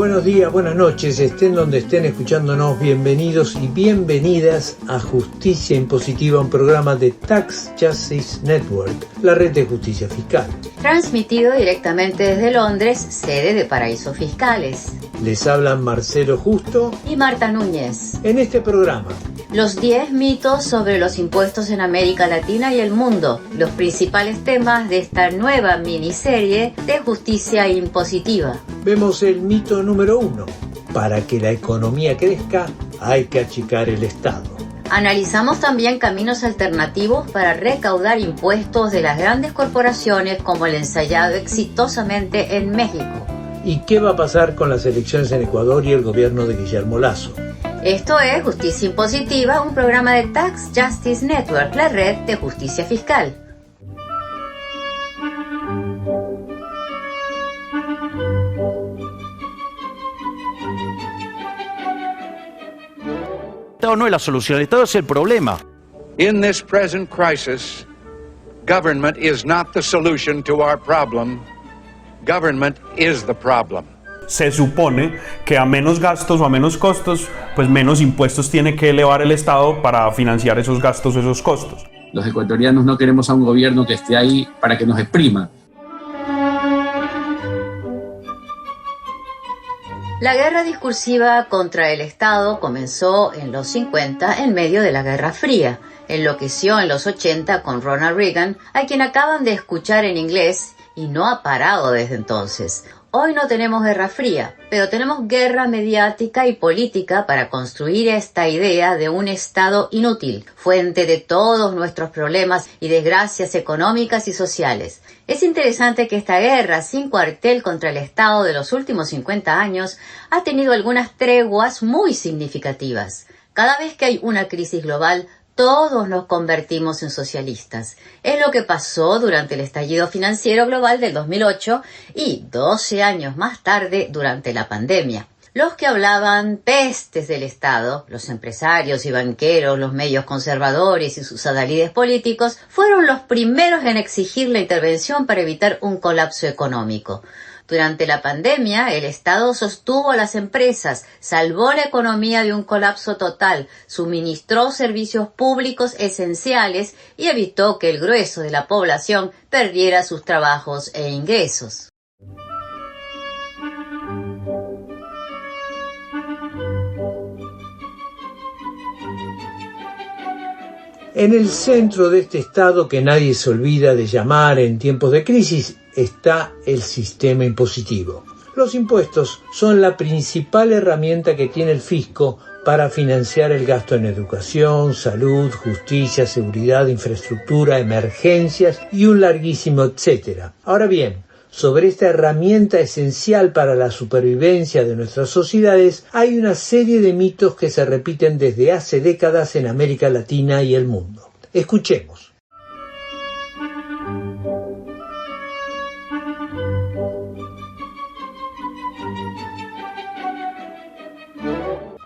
Buenos días, buenas noches, estén donde estén escuchándonos, bienvenidos y bienvenidas a Justicia Impositiva, un programa de Tax Justice Network, la red de justicia fiscal. Transmitido directamente desde Londres, sede de Paraísos Fiscales. Les hablan Marcelo Justo y Marta Núñez. En este programa, los 10 mitos sobre los impuestos en América Latina y el mundo, los principales temas de esta nueva miniserie de Justicia Impositiva. Vemos el mito número 1. Para que la economía crezca, hay que achicar el Estado. Analizamos también caminos alternativos para recaudar impuestos de las grandes corporaciones, como el ensayado exitosamente en México. ¿Y qué va a pasar con las elecciones en Ecuador y el gobierno de Guillermo Lasso? Esto es Justicia Impositiva, un programa de Tax Justice Network, la red de justicia fiscal. El Estado no es la solución, el Estado es el problema. In this present crisis, government is not the solution to our problem. Government is the problem. Se supone que a menos gastos o a menos costos, pues menos impuestos tiene que elevar el Estado para financiar esos gastos o esos costos. Los ecuatorianos no queremos a un gobierno que esté ahí para que nos exprima. La guerra discursiva contra el Estado comenzó en los 50 en medio de la Guerra Fría. Enloqueció en los 80 con Ronald Reagan, a quien acaban de escuchar en inglés, y no ha parado desde entonces. Hoy no tenemos guerra fría, pero tenemos guerra mediática y política para construir esta idea de un Estado inútil, fuente de todos nuestros problemas y desgracias económicas y sociales. Es interesante que esta guerra sin cuartel contra el Estado de los últimos 50 años ha tenido algunas treguas muy significativas. Cada vez que hay una crisis global, todos nos convertimos en socialistas. Es lo que pasó durante el estallido financiero global del 2008 y 12 años más tarde durante la pandemia. Los que hablaban pestes del Estado, los empresarios y banqueros, los medios conservadores y sus adalides políticos, fueron los primeros en exigir la intervención para evitar un colapso económico. Durante la pandemia, el Estado sostuvo a las empresas, salvó la economía de un colapso total, suministró servicios públicos esenciales y evitó que el grueso de la población perdiera sus trabajos e ingresos. En el centro de este Estado que nadie se olvida de llamar en tiempos de crisis está el sistema impositivo. Los impuestos son la principal herramienta que tiene el fisco para financiar el gasto en educación, salud, justicia, seguridad, infraestructura, emergencias y un larguísimo etcétera. Ahora bien, sobre esta herramienta esencial para la supervivencia de nuestras sociedades hay una serie de mitos que se repiten desde hace décadas en América Latina y el mundo. Escuchemos.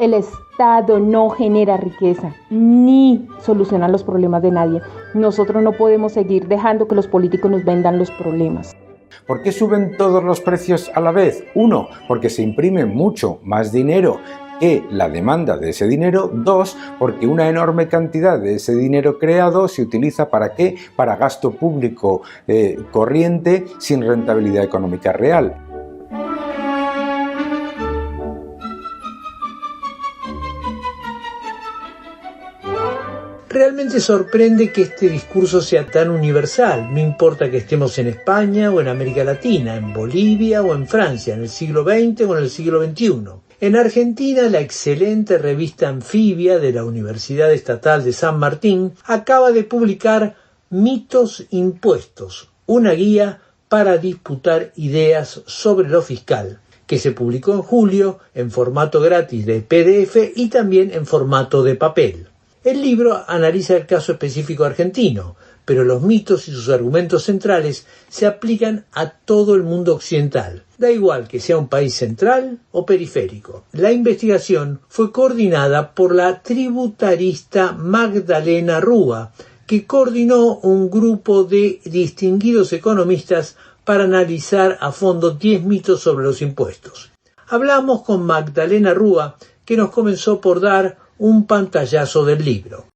El Estado no genera riqueza ni soluciona los problemas de nadie. Nosotros no podemos seguir dejando que los políticos nos vendan los problemas. ¿Por qué suben todos los precios a la vez? 1, porque se imprime mucho más dinero que la demanda de ese dinero. 2, porque una enorme cantidad de ese dinero creado se utiliza ¿para qué? Para gasto público corriente sin rentabilidad económica real. Realmente sorprende que este discurso sea tan universal, no importa que estemos en España o en América Latina, en Bolivia o en Francia, en el siglo XX o en el siglo XXI. En Argentina, la excelente revista Anfibia de la Universidad Estatal de San Martín acaba de publicar Mitos Impuestos, una guía para disputar ideas sobre lo fiscal, que se publicó en julio en formato gratis de PDF y también en formato de papel. El libro analiza el caso específico argentino, pero los mitos y sus argumentos centrales se aplican a todo el mundo occidental. Da igual que sea un país central o periférico. La investigación fue coordinada por la tributarista Magdalena Rúa, que coordinó un grupo de distinguidos economistas para analizar a fondo 10 mitos sobre los impuestos. Hablamos con Magdalena Rúa, que nos comenzó por dar un pantallazo del libro.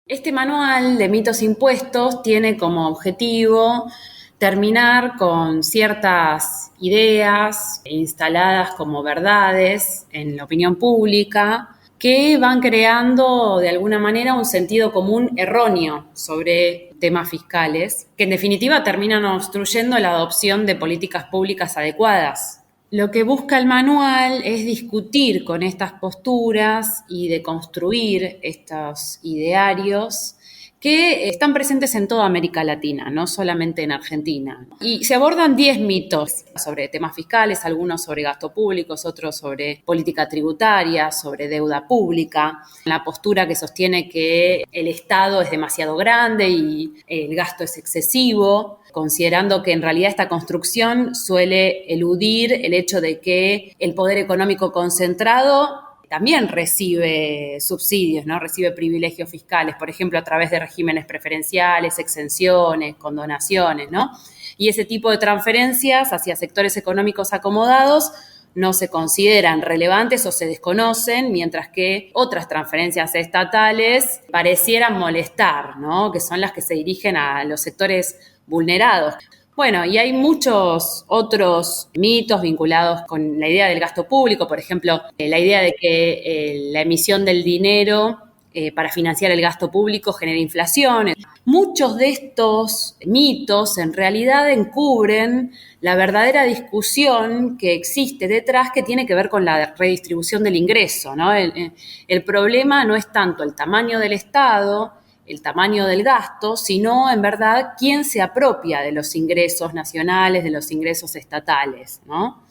Este manual de mitos impuestos tiene como objetivo terminar con ciertas ideas instaladas como verdades en la opinión pública que van creando de alguna manera un sentido común erróneo sobre temas fiscales, que en definitiva terminan obstruyendo la adopción de políticas públicas adecuadas. Lo que busca el manual es discutir con estas posturas y de construir estos idearios que están presentes en toda América Latina, no solamente en Argentina. Y se abordan 10 mitos sobre temas fiscales, algunos sobre gasto público, otros sobre política tributaria, sobre deuda pública, la postura que sostiene que el Estado es demasiado grande y el gasto es excesivo, considerando que en realidad esta construcción suele eludir el hecho de que el poder económico concentrado también recibe subsidios, ¿no? Recibe privilegios fiscales, por ejemplo, a través de regímenes preferenciales, exenciones, condonaciones, ¿no? Y ese tipo de transferencias hacia sectores económicos acomodados no se consideran relevantes o se desconocen, mientras que otras transferencias estatales parecieran molestar, ¿no? Que son las que se dirigen a los sectores vulnerados. Bueno, y hay muchos otros mitos vinculados con la idea del gasto público, por ejemplo, la idea de que la emisión del dinero para financiar el gasto público genera inflación. Muchos de estos mitos en realidad encubren la verdadera discusión que existe detrás, que tiene que ver con la redistribución del ingreso, ¿no? El problema no es tanto el tamaño del Estado, el tamaño del gasto, sino en verdad quién se apropia de los ingresos nacionales, de los ingresos estatales, ¿no?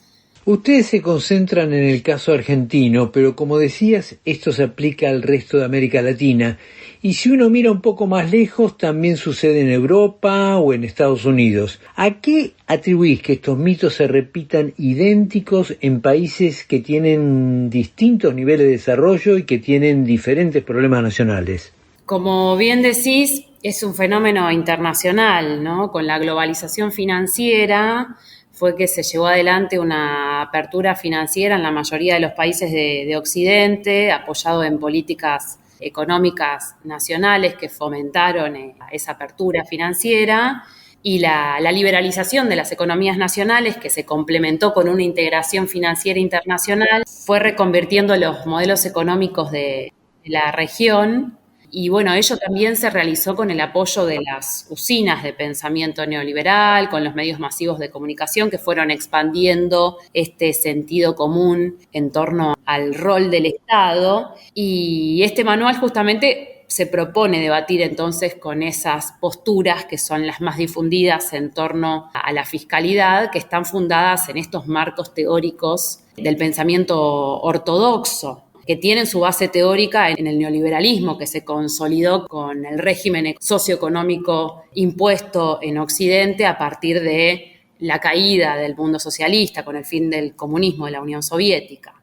Ustedes se concentran en el caso argentino, pero como decías, esto se aplica al resto de América Latina. Y si uno mira un poco más lejos, también sucede en Europa o en Estados Unidos. ¿A qué atribuís que estos mitos se repitan idénticos en países que tienen distintos niveles de desarrollo y que tienen diferentes problemas nacionales? Como bien decís, es un fenómeno internacional, ¿no? Con la globalización financiera fue que se llevó adelante una apertura financiera en la mayoría de los países de Occidente, apoyado en políticas económicas nacionales que fomentaron esa apertura financiera, y la liberalización de las economías nacionales, que se complementó con una integración financiera internacional, fue reconvirtiendo los modelos económicos de la región. Y bueno, ello también se realizó con el apoyo de las usinas de pensamiento neoliberal, con los medios masivos de comunicación que fueron expandiendo este sentido común en torno al rol del Estado. Y este manual justamente se propone debatir entonces con esas posturas que son las más difundidas en torno a la fiscalidad, que están fundadas en estos marcos teóricos del pensamiento ortodoxo, que tienen su base teórica en el neoliberalismo, que se consolidó con el régimen socioeconómico impuesto en Occidente a partir de la caída del mundo socialista, con el fin del comunismo de la Unión Soviética.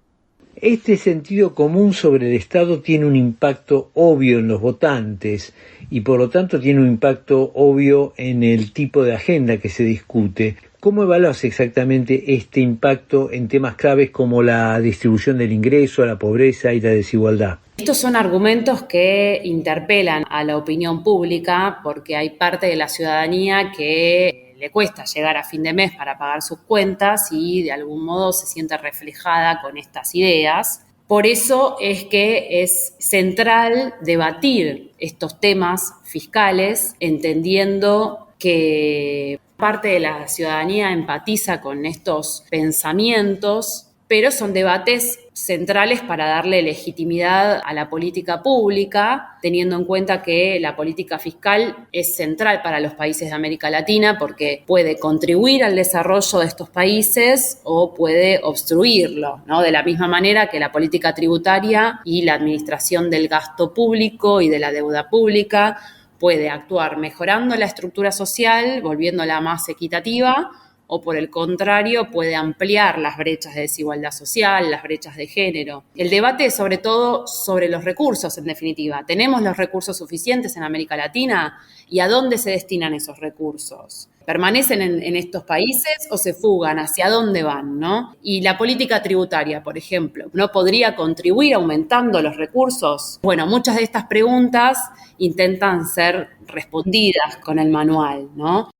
Este sentido común sobre el Estado tiene un impacto obvio en los votantes y por lo tanto tiene un impacto obvio en el tipo de agenda que se discute. ¿Cómo evalúas exactamente este impacto en temas claves como la distribución del ingreso, la pobreza y la desigualdad? Estos son argumentos que interpelan a la opinión pública porque hay parte de la ciudadanía que le cuesta llegar a fin de mes para pagar sus cuentas y de algún modo se siente reflejada con estas ideas. Por eso es que es central debatir estos temas fiscales, entendiendo que parte de la ciudadanía empatiza con estos pensamientos, pero son debates centrales para darle legitimidad a la política pública, teniendo en cuenta que la política fiscal es central para los países de América Latina porque puede contribuir al desarrollo de estos países o puede obstruirlo, ¿no? De la misma manera que la política tributaria y la administración del gasto público y de la deuda pública puede actuar mejorando la estructura social, volviéndola más equitativa, o por el contrario puede ampliar las brechas de desigualdad social, las brechas de género. El debate es sobre todo sobre los recursos, en definitiva. ¿Tenemos los recursos suficientes en América Latina? ¿Y a dónde se destinan esos recursos? ¿Permanecen en estos países o se fugan? ¿Hacia dónde van, no? Y la política tributaria, por ejemplo, ¿no podría contribuir aumentando los recursos? Bueno, muchas de estas preguntas intentan ser respondidas con el manual, ¿no?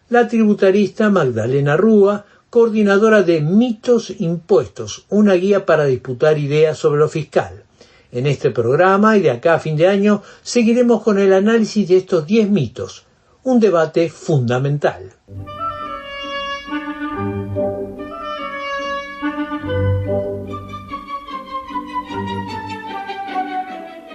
La tributarista Magdalena Rúa, coordinadora de Mitos Impuestos, una guía para disputar ideas sobre lo fiscal. En este programa y de acá a fin de año seguiremos con el análisis de estos 10 mitos, un debate fundamental.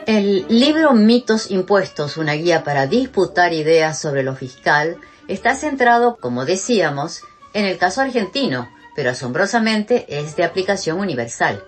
El libro Mitos Impuestos, una guía para disputar ideas sobre lo fiscal, está centrado, como decíamos, en el caso argentino, pero asombrosamente es de aplicación universal.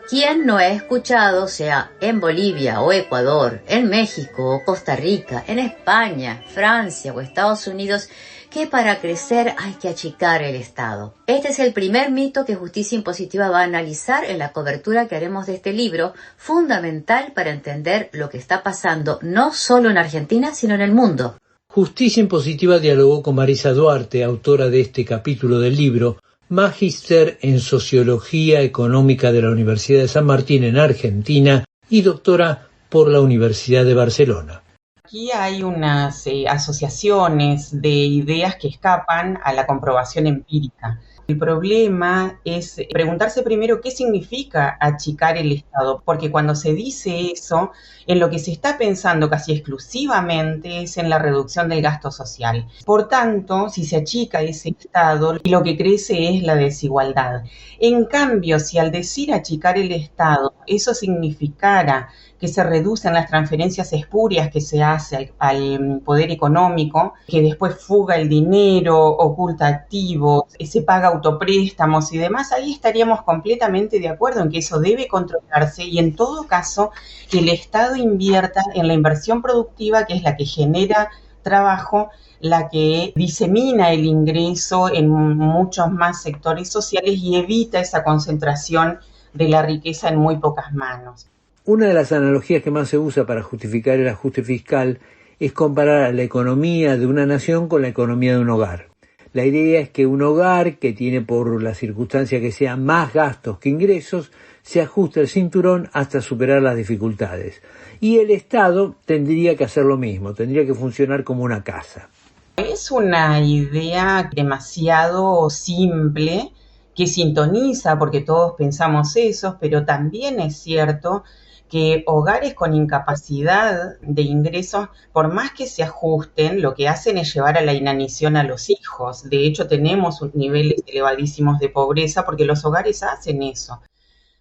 ¿Quién no ha escuchado, sea en Bolivia o Ecuador, en México o Costa Rica, en España, Francia o Estados Unidos, que para crecer hay que achicar el Estado? Este es el primer mito que Justicia Impositiva va a analizar en la cobertura que haremos de este libro, fundamental para entender lo que está pasando no solo en Argentina, sino en el mundo. Justicia Impositiva dialogó con Marisa Duarte, autora de este capítulo del libro, magíster en Sociología Económica de la Universidad de San Martín en Argentina y doctora por la Universidad de Barcelona. Aquí hay unas asociaciones de ideas que escapan a la comprobación empírica. El problema es preguntarse primero qué significa achicar el Estado, porque cuando se dice eso, en lo que se está pensando casi exclusivamente es en la reducción del gasto social. Por tanto, si se achica ese Estado, lo que crece es la desigualdad. En cambio, si al decir achicar el Estado, eso significara que se reducen las transferencias espurias que se hace al poder económico, que después fuga el dinero, oculta activos, se paga autopréstamos y demás, ahí estaríamos completamente de acuerdo en que eso debe controlarse y en todo caso que el Estado invierta en la inversión productiva, que es la que genera trabajo, la que disemina el ingreso en muchos más sectores sociales y evita esa concentración de la riqueza en muy pocas manos. Una de las analogías que más se usa para justificar el ajuste fiscal es comparar a la economía de una nación con la economía de un hogar. La idea es que un hogar que tiene por la circunstancia que sea más gastos que ingresos, se ajusta el cinturón hasta superar las dificultades. Y el Estado tendría que hacer lo mismo, tendría que funcionar como una casa. Es una idea demasiado simple que sintoniza porque todos pensamos eso, pero también es cierto que hogares con incapacidad de ingresos, por más que se ajusten, lo que hacen es llevar a la inanición a los hijos. De hecho, tenemos niveles elevadísimos de pobreza porque los hogares hacen eso.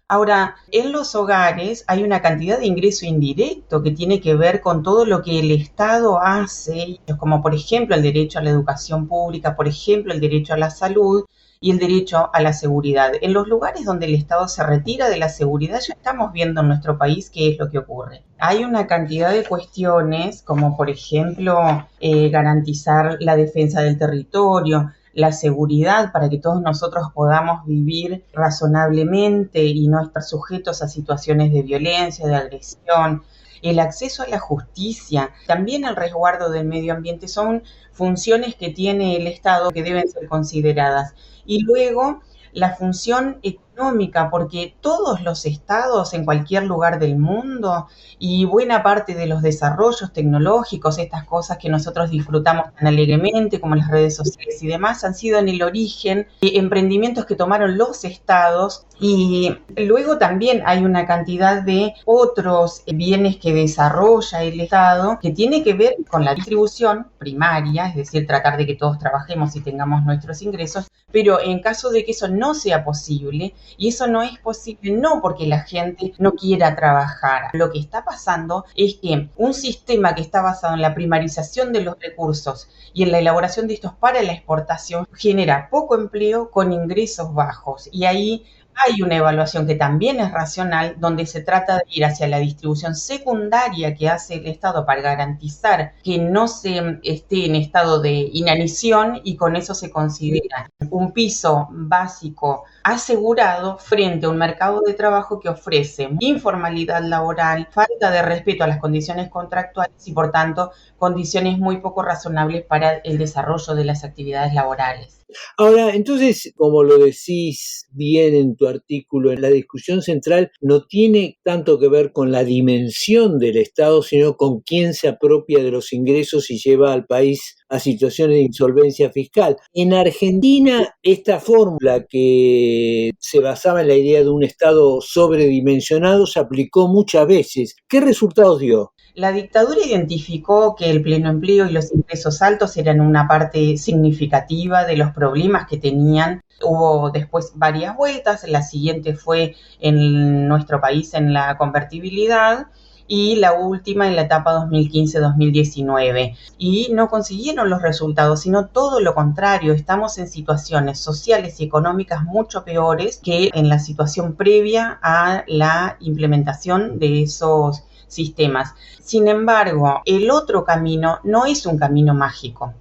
Ahora, en los hogares hay una cantidad de ingreso indirecto que tiene que ver con todo lo que el Estado hace, como por ejemplo el derecho a la educación pública, por ejemplo el derecho a la salud, y el derecho a la seguridad. En los lugares donde el Estado se retira de la seguridad, ya estamos viendo en nuestro país qué es lo que ocurre. Hay una cantidad de cuestiones, como por ejemplo garantizar la defensa del territorio, la seguridad para que todos nosotros podamos vivir razonablemente y no estar sujetos a situaciones de violencia, de agresión. El acceso a la justicia, también el resguardo del medio ambiente son funciones que tiene el Estado que deben ser consideradas. Y luego la función económica, porque todos los estados en cualquier lugar del mundo y buena parte de los desarrollos tecnológicos, estas cosas que nosotros disfrutamos tan alegremente como las redes sociales y demás, han sido en el origen emprendimientos que tomaron los estados y luego también hay una cantidad de otros bienes que desarrolla el Estado que tiene que ver con la distribución primaria, es decir, tratar de que todos trabajemos y tengamos nuestros ingresos, pero en caso de que eso no sea posible, y eso no es posible no porque la gente no quiera trabajar. Lo que está pasando es que un sistema que está basado en la primarización de los recursos y en la elaboración de estos para la exportación genera poco empleo con ingresos bajos y ahí hay una evaluación que también es racional, donde se trata de ir hacia la distribución secundaria que hace el Estado para garantizar que no se esté en estado de inanición, y con eso se considera un piso básico asegurado frente a un mercado de trabajo que ofrece informalidad laboral, falta de respeto a las condiciones contractuales y, por tanto, condiciones muy poco razonables para el desarrollo de las actividades laborales. Ahora, entonces, como lo decís bien en tu artículo, la discusión central no tiene tanto que ver con la dimensión del Estado, sino con quién se apropia de los ingresos y lleva al país a situaciones de insolvencia fiscal. En Argentina, esta fórmula que se basaba en la idea de un Estado sobredimensionado se aplicó muchas veces. ¿Qué resultados dio? La dictadura identificó que el pleno empleo y los ingresos altos eran una parte significativa de los problemas que tenían. Hubo después varias vueltas, la siguiente fue en nuestro país en la convertibilidad y la última en la etapa 2015-2019. Y no consiguieron los resultados, sino todo lo contrario. Estamos en situaciones sociales y económicas mucho peores que en la situación previa a la implementación de esos sistemas. Sin embargo, el otro camino no es un camino mágico.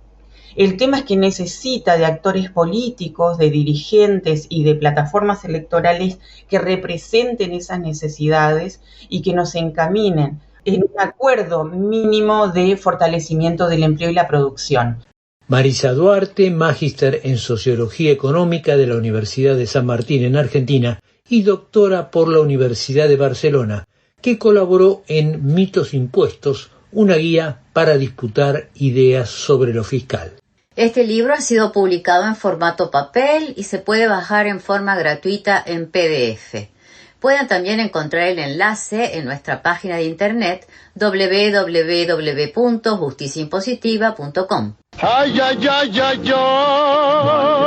El tema es que necesita de actores políticos, de dirigentes y de plataformas electorales que representen esas necesidades y que nos encaminen en un acuerdo mínimo de fortalecimiento del empleo y la producción. Marisa Duarte, magíster en Sociología Económica de la Universidad de San Martín en Argentina y doctora por la Universidad de Barcelona, que colaboró en Mitos Impuestos, una guía para disputar ideas sobre lo fiscal. Este libro ha sido publicado en formato papel y se puede bajar en forma gratuita en PDF. Pueden también encontrar el enlace en nuestra página de internet www.justiciaimpositiva.com. ¡Ay, ay, ay, ay, ay!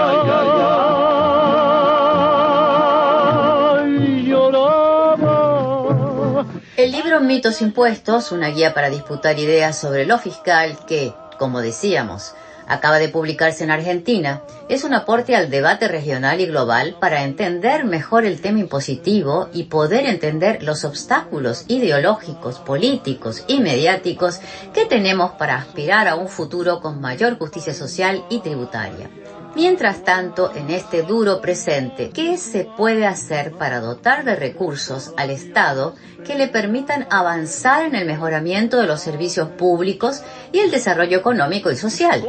El libro Mitos Impuestos, una guía para disputar ideas sobre lo fiscal que, como decíamos, acaba de publicarse en Argentina, es un aporte al debate regional y global para entender mejor el tema impositivo y poder entender los obstáculos ideológicos, políticos y mediáticos que tenemos para aspirar a un futuro con mayor justicia social y tributaria. Mientras tanto, en este duro presente, ¿qué se puede hacer para dotar de recursos al Estado que le permitan avanzar en el mejoramiento de los servicios públicos y el desarrollo económico y social?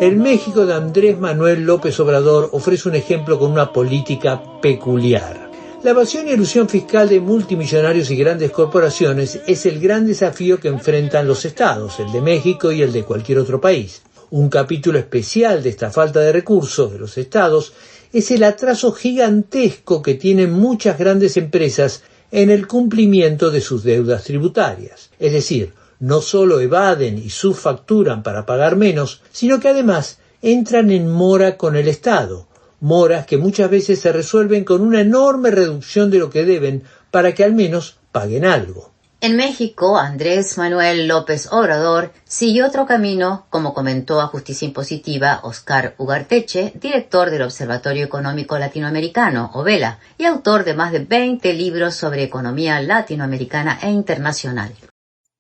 El México de Andrés Manuel López Obrador ofrece un ejemplo con una política peculiar. La evasión y elusión fiscal de multimillonarios y grandes corporaciones es el gran desafío que enfrentan los estados, el de México y el de cualquier otro país. Un capítulo especial de esta falta de recursos de los estados es el atraso gigantesco que tienen muchas grandes empresas en el cumplimiento de sus deudas tributarias. Es decir, no solo evaden y subfacturan para pagar menos, sino que además entran en mora con el Estado. Moras que muchas veces se resuelven con una enorme reducción de lo que deben para que al menos paguen algo. En México, Andrés Manuel López Obrador siguió otro camino, como comentó a Justicia Impositiva Oscar Ugarteche, director del Observatorio Económico Latinoamericano, OVELA, y autor de más de 20 libros sobre economía latinoamericana e internacional.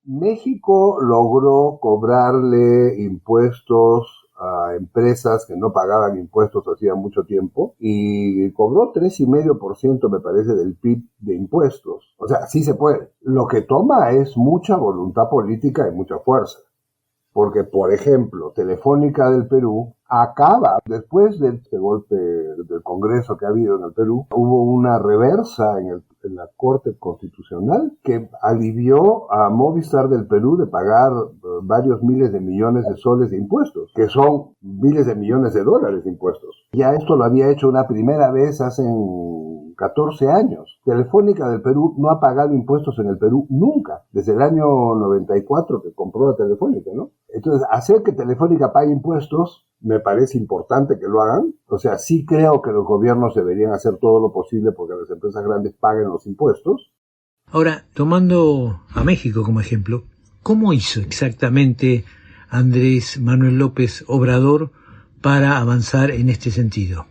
México logró cobrarle impuestos a empresas que no pagaban impuestos hacía mucho tiempo y cobró 3,5% me parece del PIB de impuestos. O sea, sí se puede. Lo que toma es mucha voluntad política y mucha fuerza. Porque, por ejemplo, Telefónica del Perú acaba, después de este golpe del Congreso que ha habido en el Perú, hubo una reversa en la Corte Constitucional que alivió a Movistar del Perú de pagar varios miles de millones de soles de impuestos, que son miles de millones de dólares de impuestos. Ya esto lo había hecho una primera vez hace 14 años. Telefónica del Perú no ha pagado impuestos en el Perú nunca, desde el año 94 que compró la Telefónica, ¿no? Entonces, hacer que Telefónica pague impuestos me parece importante que lo hagan. O sea, sí creo que los gobiernos deberían hacer todo lo posible porque las empresas grandes paguen los impuestos. Ahora, tomando a México como ejemplo, ¿cómo hizo exactamente Andrés Manuel López Obrador para avanzar en este sentido?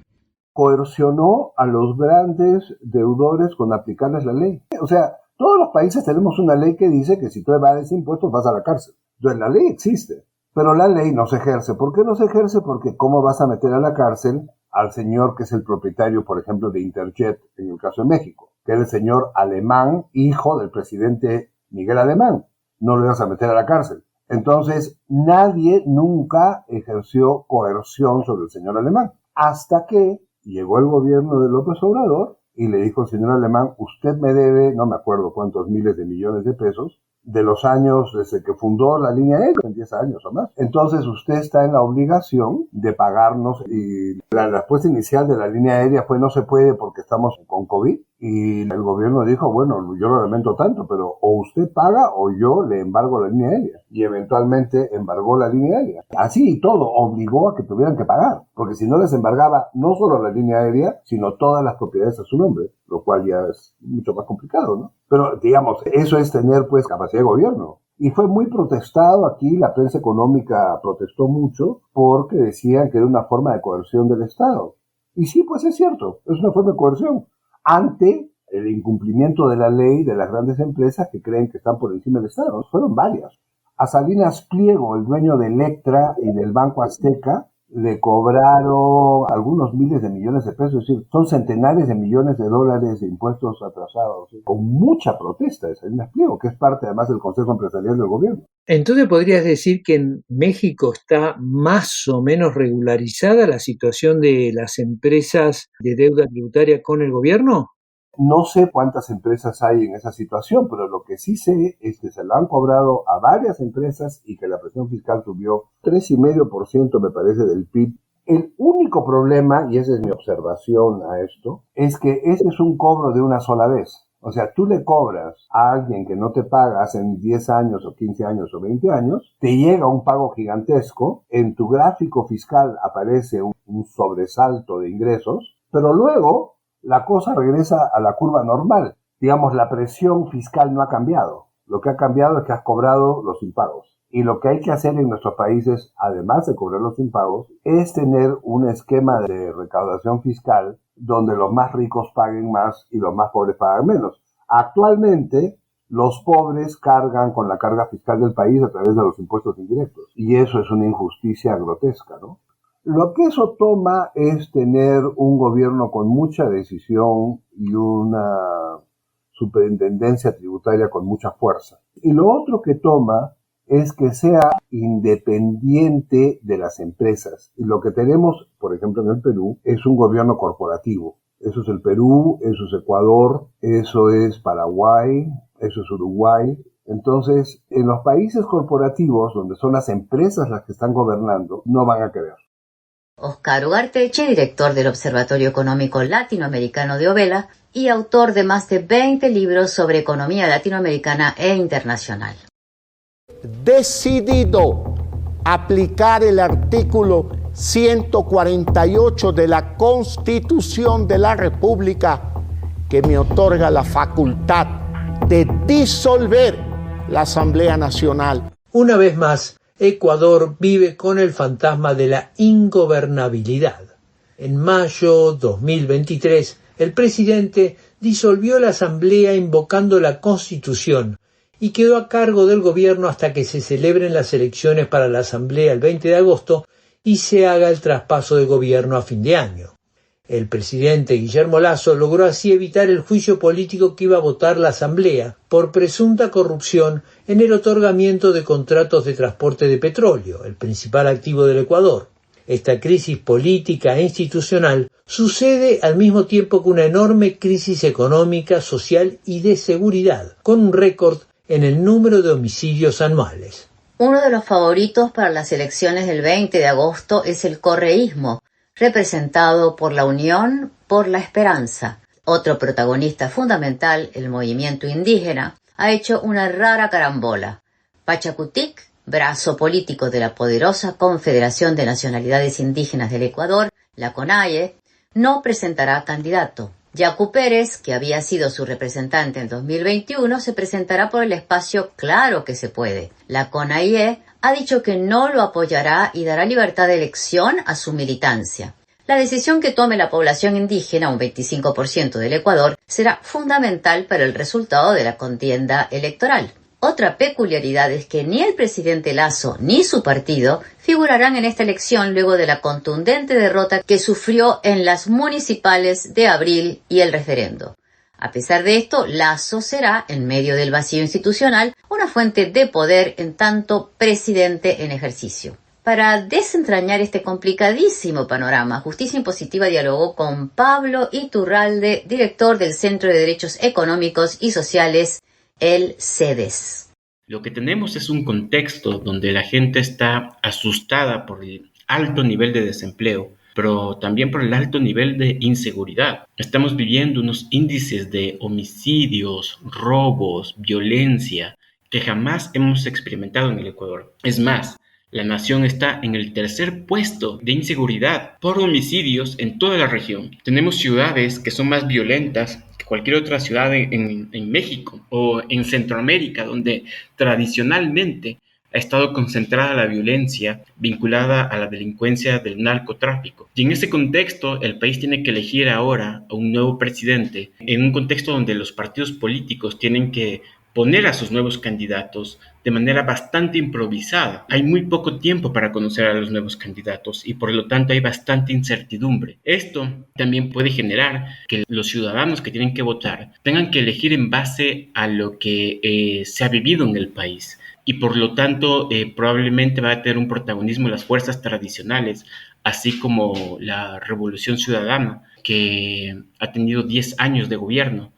Coercionó a los grandes deudores con aplicarles la ley. O sea, todos los países tenemos una ley que dice que si tú evades impuestos vas a la cárcel. Entonces la ley existe, pero la ley no se ejerce. ¿Por qué no se ejerce? Porque ¿cómo vas a meter a la cárcel al señor que es el propietario, por ejemplo, de Interjet, en el caso de México, que es el señor Alemán, hijo del presidente Miguel Alemán? No lo vas a meter a la cárcel. Entonces, nadie nunca ejerció coerción sobre el señor Alemán, hasta que llegó el gobierno de López Obrador y le dijo al señor Alemán, usted me debe, no me acuerdo cuántos miles de millones de pesos, de los años desde que fundó la línea aérea, en 10 años o más. Entonces usted está en la obligación de pagarnos, y la respuesta inicial de la línea aérea fue no se puede porque estamos con COVID, y el gobierno dijo, bueno, yo lo lamento tanto, pero o usted paga o yo le embargo la línea aérea, y eventualmente embargó la línea aérea. Así y todo, obligó a que tuvieran que pagar, porque si no les embargaba no solo la línea aérea, sino todas las propiedades a su nombre, lo cual ya es mucho más complicado, ¿no? Pero, digamos, eso es tener, pues, capacidad de gobierno. Y fue muy protestado aquí, la prensa económica protestó mucho porque decían que era una forma de coerción del Estado. Y sí, pues es cierto, es una forma de coerción ante el incumplimiento de la ley de las grandes empresas que creen que están por encima del Estado. Fueron varias. A Salinas Pliego, el dueño de Electra y del Banco Azteca, le cobraron algunos miles de millones de pesos, es decir, son centenares de millones de dólares de impuestos atrasados, con mucha protesta de Salinas Pliego, que es parte además del Consejo Empresarial del Gobierno. Entonces, ¿podrías decir que en México está más o menos regularizada la situación de las empresas de deuda tributaria con el gobierno? No sé cuántas empresas hay en esa situación, pero lo que sí sé es que se la han cobrado a varias empresas y que la presión fiscal subió 3,5%, me parece, del PIB. El único problema, y esa es mi observación a esto, es que ese es un cobro de una sola vez. O sea, tú le cobras a alguien que no te paga hace 10 años o 15 años o 20 años, te llega un pago gigantesco, en tu gráfico fiscal aparece un sobresalto de ingresos, pero luego la cosa regresa a la curva normal. Digamos, la presión fiscal no ha cambiado. Lo que ha cambiado es que has cobrado los impagos. Y lo que hay que hacer en nuestros países, además de cobrar los impagos, es tener un esquema de recaudación fiscal donde los más ricos paguen más y los más pobres pagan menos. Actualmente, los pobres cargan con la carga fiscal del país a través de los impuestos indirectos. Y eso es una injusticia grotesca, ¿no? Lo que eso toma es tener un gobierno con mucha decisión y una superintendencia tributaria con mucha fuerza. Y lo otro que toma es que sea independiente de las empresas. Y lo que tenemos, por ejemplo, en el Perú, es un gobierno corporativo. Eso es el Perú, eso es Ecuador, eso es Paraguay, eso es Uruguay. Entonces, en los países corporativos, donde son las empresas las que están gobernando, no van a querer. Oscar Ugarteche, director del Observatorio Económico Latinoamericano de Ovela y autor de más de 20 libros sobre economía latinoamericana e internacional. Decidido aplicar el artículo 148 de la Constitución de la República, que me otorga la facultad de disolver la Asamblea Nacional. Una vez más, Ecuador vive con el fantasma de la ingobernabilidad. En mayo 2023, el presidente disolvió la Asamblea invocando la Constitución y quedó a cargo del gobierno hasta que se celebren las elecciones para la Asamblea el 20 de agosto y se haga el traspaso de gobierno a fin de año. El presidente Guillermo Lasso logró así evitar el juicio político que iba a votar la Asamblea por presunta corrupción en el otorgamiento de contratos de transporte de petróleo, el principal activo del Ecuador. Esta crisis política e institucional sucede al mismo tiempo que una enorme crisis económica, social y de seguridad, con un récord en el número de homicidios anuales. Uno de los favoritos para las elecciones del 20 de agosto es el correísmo, representado por la Unión por la Esperanza. Otro protagonista fundamental, el movimiento indígena, ha hecho una rara carambola. Pachakutik, brazo político de la poderosa Confederación de Nacionalidades Indígenas del Ecuador, la CONAIE, no presentará candidato. Yacu Pérez, que había sido su representante en 2021, se presentará por el espacio Claro que se puede. La CONAIE ha dicho que no lo apoyará y dará libertad de elección a su militancia. La decisión que tome la población indígena, un 25% del Ecuador, será fundamental para el resultado de la contienda electoral. Otra peculiaridad es que ni el presidente Lasso ni su partido figurarán en esta elección luego de la contundente derrota que sufrió en las municipales de abril y el referendo. A pesar de esto, Lasso será, en medio del vacío institucional, una fuente de poder en tanto presidente en ejercicio. Para desentrañar este complicadísimo panorama, Justicia Impositiva dialogó con Pablo Iturralde, director del Centro de Derechos Económicos y Sociales, el CEDES. Lo que tenemos es un contexto donde la gente está asustada por el alto nivel de desempleo, pero también por el alto nivel de inseguridad. Estamos viviendo unos índices de homicidios, robos, violencia que jamás hemos experimentado en el Ecuador. Es más, la nación está en el tercer puesto de inseguridad por homicidios en toda la región. Tenemos ciudades que son más violentas que cualquier otra ciudad en México o en Centroamérica, donde tradicionalmente ha estado concentrada la violencia vinculada a la delincuencia del narcotráfico. Y en ese contexto, el país tiene que elegir ahora a un nuevo presidente, en un contexto donde los partidos políticos tienen que poner a sus nuevos candidatos de manera bastante improvisada. Hay muy poco tiempo para conocer a los nuevos candidatos y por lo tanto hay bastante incertidumbre. Esto también puede generar que los ciudadanos que tienen que votar tengan que elegir en base a lo que se ha vivido en el país y por lo tanto probablemente va a tener un protagonismo las fuerzas tradicionales, así como la Revolución Ciudadana, que ha tenido 10 años de gobierno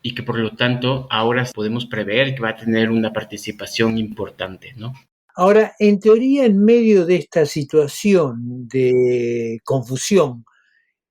y que por lo tanto ahora podemos prever que va a tener una participación importante, ¿no? Ahora, en teoría, en medio de esta situación de confusión,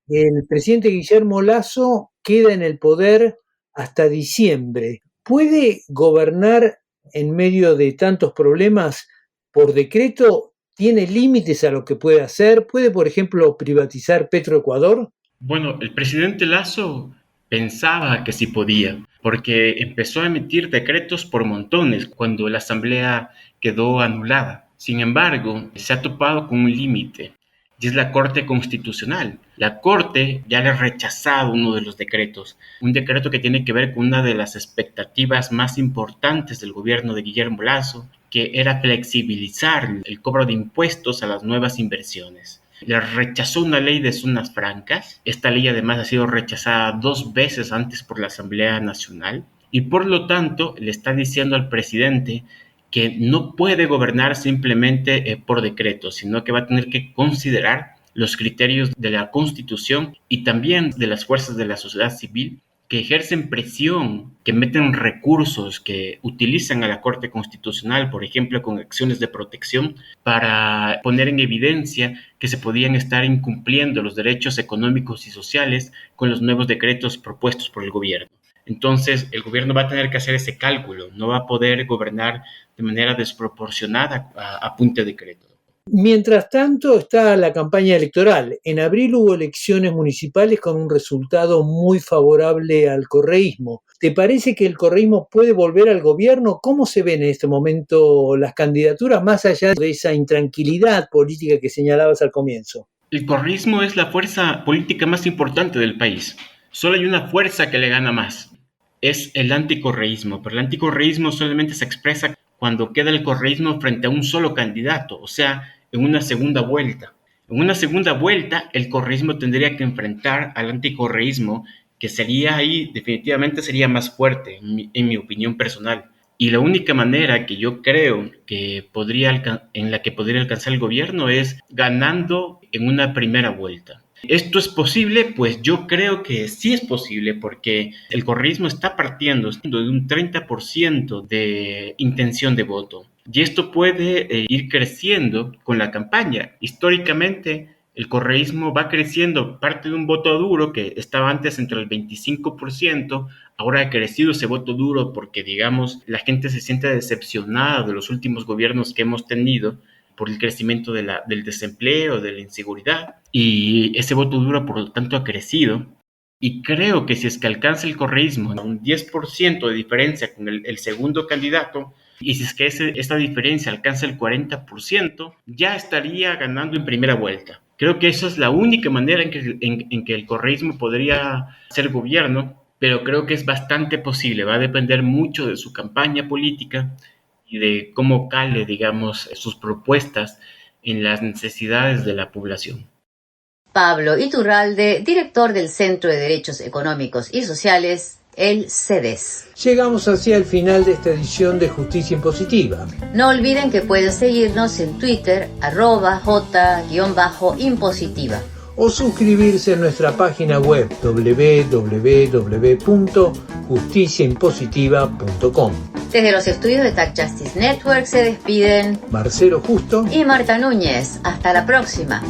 el presidente Guillermo Lasso queda en el poder hasta diciembre. ¿Puede gobernar en medio de tantos problemas por decreto? ¿Tiene límites a lo que puede hacer? ¿Puede, por ejemplo, privatizar Petroecuador? Bueno, el presidente Lasso pensaba que sí podía, porque empezó a emitir decretos por montones cuando la asamblea quedó anulada. Sin embargo, se ha topado con un límite, y es la Corte Constitucional. La Corte ya le ha rechazado uno de los decretos, un decreto que tiene que ver con una de las expectativas más importantes del gobierno de Guillermo Lasso, que era flexibilizar el cobro de impuestos a las nuevas inversiones. Le rechazó una ley de zonas francas. Esta ley además ha sido rechazada 2 veces antes por la Asamblea Nacional y por lo tanto le está diciendo al presidente que no puede gobernar simplemente por decreto, sino que va a tener que considerar los criterios de la Constitución y también de las fuerzas de la sociedad civil que ejercen presión, que meten recursos, que utilizan a la Corte Constitucional, por ejemplo, con acciones de protección, para poner en evidencia que se podían estar incumpliendo los derechos económicos y sociales con los nuevos decretos propuestos por el gobierno. Entonces, el gobierno va a tener que hacer ese cálculo, no va a poder gobernar de manera desproporcionada a punta de decreto. Mientras tanto está la campaña electoral. En abril hubo elecciones municipales con un resultado muy favorable al correísmo. ¿Te parece que el correísmo puede volver al gobierno? ¿Cómo se ven en este momento las candidaturas más allá de esa intranquilidad política que señalabas al comienzo? El correísmo es la fuerza política más importante del país. Solo hay una fuerza que le gana más. Es el anticorreísmo, pero el anticorreísmo solamente se expresa cuando queda el correísmo frente a un solo candidato, o sea, en una segunda vuelta. En una segunda vuelta, el correísmo tendría que enfrentar al anticorreísmo, que sería ahí, definitivamente sería más fuerte, en mi opinión personal. Y la única manera que yo creo que en la que podría alcanzar el gobierno es ganando en una primera vuelta. ¿Esto es posible? Pues yo creo que sí es posible porque el correísmo está partiendo de un 30% de intención de voto y esto puede ir creciendo con la campaña. Históricamente el correísmo va creciendo, parte de un voto duro que estaba antes entre el 25%, ahora ha crecido ese voto duro porque digamos la gente se siente decepcionada de los últimos gobiernos que hemos tenido por el crecimiento del desempleo, de la inseguridad, y ese voto duro por lo tanto ha crecido, y creo que si es que alcanza el correísmo un 10% de diferencia con el segundo candidato, y si es que esta diferencia alcanza el 40%, ya estaría ganando en primera vuelta. Creo que esa es la única manera en que el correísmo podría ser gobierno, pero creo que es bastante posible. Va a depender mucho de su campaña política y de cómo cale, digamos, sus propuestas en las necesidades de la población. Pablo Iturralde, director del Centro de Derechos Económicos y Sociales, el CEDES. Llegamos así al final de esta edición de Justicia Impositiva. No olviden que pueden seguirnos en Twitter, @J_impositiva. O suscribirse a nuestra página web www.justiciaimpositiva.com. Desde los estudios de Tac Justice Network se despiden Marcelo Justo y Marta Núñez. Hasta la próxima.